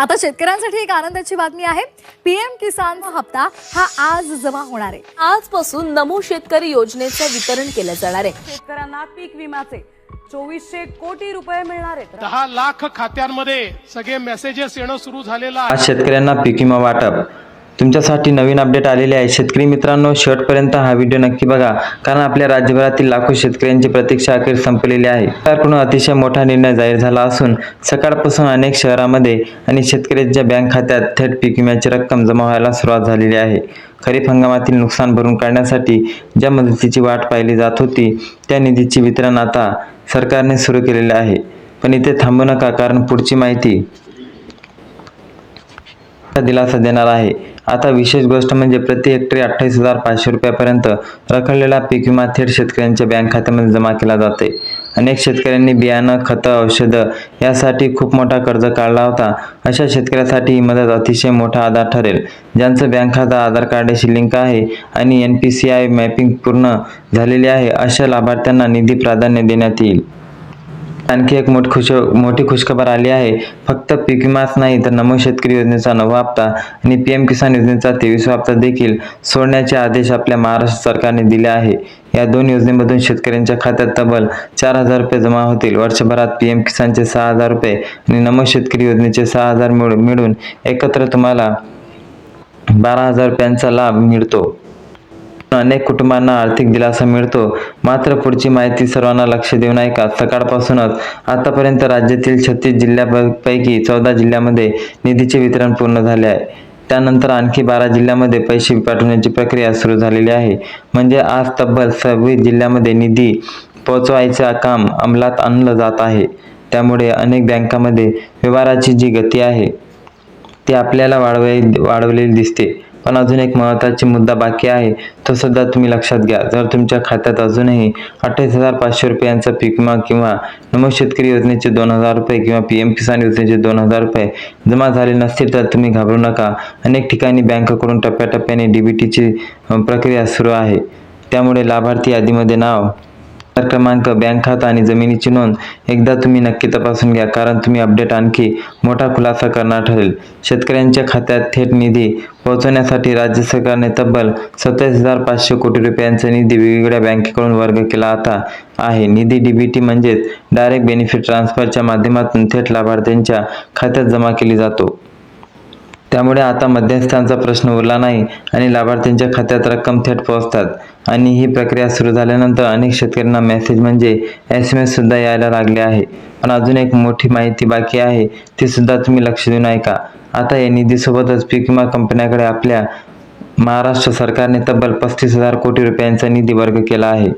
आता शेतकऱ्यांसाठी एक आनंदाची बातमी आहे। पीएम किसान हप्ता हा आज जमा होणार आहे। आजपासून नमो शेतकरी योजनेचे वितरण केले जाणार आहे। शेतकऱ्यांना पीक विम्याचे 2400 कोटी रुपये मिळणार आहेत। 10 लाख खात्यांमध्ये सगळे मेसेजेस येणं सुरू झालेलं आहे। आज शेतकऱ्यांना पीक विमा वाटप तुमच्यासाठी नवीन अपडेट आलेले आहे। शेतकरी मित्रांनो, शेवटपर्यंत हा व्हिडिओ नक्की बघा, कारण आपल्या राज्यभरातील लाखो शेतकऱ्यांची प्रतीक्षा अखेर संपलेली आहे। सरकारकडून अतिशय मोठा निर्णय जाहीर झाला असून सकाळपासून अनेक शहरांमध्ये आणि शेतकऱ्यांच्या बँक खात्यात थेट पीक विम्याची रक्कम जमा व्हायला सुरुवात झालेली आहे। खरीप हंगामातील नुकसान भरून काढण्यासाठी ज्या मदतीची वाट पाहिली जात होती त्या निधीचे वितरण आता सरकारने सुरू केलेले आहे। पण इथे थांबू नका, कारण पुढची माहिती दिलासा देणार आहे। आता विशेष गोष्ट म्हणजे प्रति हेक्टरी 28,500 रुपयापर्यंत रखडलेला पीक विमा थेट शेतकऱ्यांच्या बँक खात्यामध्ये जमा केला जाते। अनेक शेतकऱ्यांनी बियाणं, खतं, औषधं यासाठी खूप मोठा कर्ज काढला होता। अशा शेतकऱ्यासाठी ही मदत अतिशय मोठा आधार ठरेल। ज्यांचं बँक खाता आधार कार्डशी लिंक आहे आणि NPCI मॅपिंग पूर्ण झालेली आहे, अशा लाभार्थ्यांना निधी प्राधान्य देण्यात येईल। आणखी एक मोठी खुशखबर आली आहे। फक्त पीक विमाच नाही तर नमो शेतकरी योजनेचा 9वा हप्ता आणि पीएम किसान योजनेचा 23वा हप्ता देखील सोडण्याचे आदेश आपल्या महाराष्ट्र सरकारने दिले आहे। या दोन योजनेमधून शेतकऱ्यांच्या खात्यात तब्बल 4,000 रुपये जमा होतील। वर्षभरात पीएम किसानचे 6,000 रुपये आणि नमो शेतकरी योजनेचे 6,000 मिळून एकत्र तुम्हाला 12,000 रुपयांचा लाभ मिळतो। अनेक कुटुंबांना आर्थिक दिलासा मिळतो। मात्र पुढची माहिती सर्वांना लक्ष देऊन ऐका। सकाळपासूनच आतापर्यंत राज्यातील 36 जिल्ह्यांपैकी 14 जिल्ह्यांमध्ये निधीचे वितरण पूर्ण झाले आहे। त्यानंतर आणखी 12 जिल्ह्यांमध्ये पैसे पाठवण्याची प्रक्रिया सुरू झालेली आहे। म्हणजे आज तब्बल 26 जिल्ह्यांमध्ये निधी पोहोचवायचे काम अंमलात आणलं जात आहे। त्यामुळे अनेक बँकांमध्ये व्यवहाराची जी गती आहे ती आपल्याला वाढवलेली दिसते। पण अजून एक महत्त्वाचा मुद्दा बाकी आहे, तो सुद्धा तुम्ही लक्षात घ्या। जर तुमच्या खात्यात अजूनही 28,500 रुपयांचा पीक विमा किंवा नमो शेतकरी योजनेचे 2,000 रुपये किंवा पीएम किसान योजनेचे 2,000 रुपये जमा झाले नसतील तर तुम्ही घाबरू नका। अनेक ठिकाणी बँकेकडून टप्प्याटप्प्याने DBTची प्रक्रिया सुरू आहे। त्यामुळे लाभार्थी यादीमध्ये नाव, क्रमांक, बँक खाता आणि जमिनीची नोंद एकदा तुम्ही नक्की तपासून घ्या, कारण तुम्ही अपडेट आणखी मोठा खुलासा करणार ठरेल। शेतकऱ्यांच्या खात्यात थेट निधी पोहोचवण्यासाठी राज्य सरकारने तब्बल 27,500 कोटी रुपयांचा निधी वेगवेगळ्या बँकेकडून वर्ग केला आता आहे। निधी DBT म्हणजेच डायरेक्ट बेनिफिट ट्रान्सफरच्या माध्यमातून थेट लाभार्थ्यांच्या खात्यात जमा केली जातो। त्यामुळे आता मध्यस्थांचा प्रश्न उरला नाही आणि लाभार्थ्यांच्या खात्यात रक्कम थेट पोहोचतात। आणि ही प्रक्रिया सुरू झाल्यानंतर अनेक शेतकऱ्यांना मेसेज म्हणजे SMS सुद्धा यायला लागले आहे। पण अजून एक मोठी माहिती बाकी आहे, ती सुद्धा तुम्ही लक्ष देऊन ऐका। आता या निधीसोबतच पीक विमा कंपन्यांकडे आपल्या महाराष्ट्र सरकारने तब्बल 35,000 कोटी रुपयांचा निधी वर्ग केला आहे।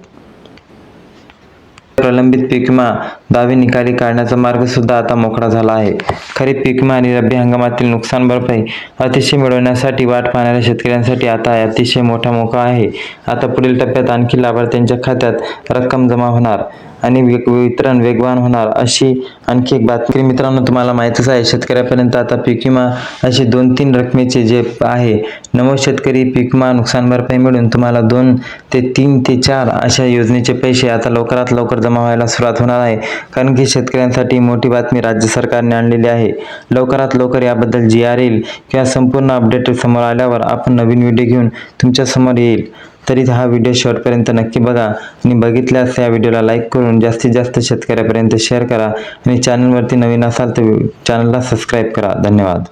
प्रलंबित पीक विमा दावे निकाली काढण्याचा मार्ग सुद्धा आता मोकळा झाला आहे। खरीप पीक विमा आणि रब्बी हंगामातील नुकसान भरपाई अतिशय मिळवण्यासाठी वाट पाहणाऱ्या शेतकऱ्यांसाठी आता अतिशय मोठा मोका आहे। आता पुढील टप्प्यात आणखी लाभार्थ्यांच्या खात्यात रक्कम जमा होणार आणि वितरण वेगवान होणार, अशी आणखी एक बातमी। मित्रांनो, तुम्हाला माहितीच आहे, शेतकऱ्यापर्यंत आता पीक विमा अशी 2-3 रकमेचे जे आहे नमो शेतकरी पीक विमा नुकसान भरपाई मिळून तुम्हाला 2 ते 3 ते 4 अशा योजनेचे पैसे आता लवकरात लवकर जमा व्हायला सुरुवात होणार आहे। कारण की शेतकऱ्यांसाठी मोठी बातमी राज्य सरकारने आणलेली आहे। लवकरात लवकर याबद्दल GR येईल किंवा संपूर्ण अपडेट समोर आल्यावर आपण नवीन व्हिडिओ घेऊन तुमच्या समोर येईल। तरी हा व्हिडिओ शेवटपर्यंत नक्की बघा आणि बघितल्यास या व्हिडिओला लाईक करून जास्तीत जास्त शेतकऱ्यापर्यंत शेअर करा आणि चॅनलवरती नवीन असाल तर चॅनलला सबस्क्राईब करा। धन्यवाद।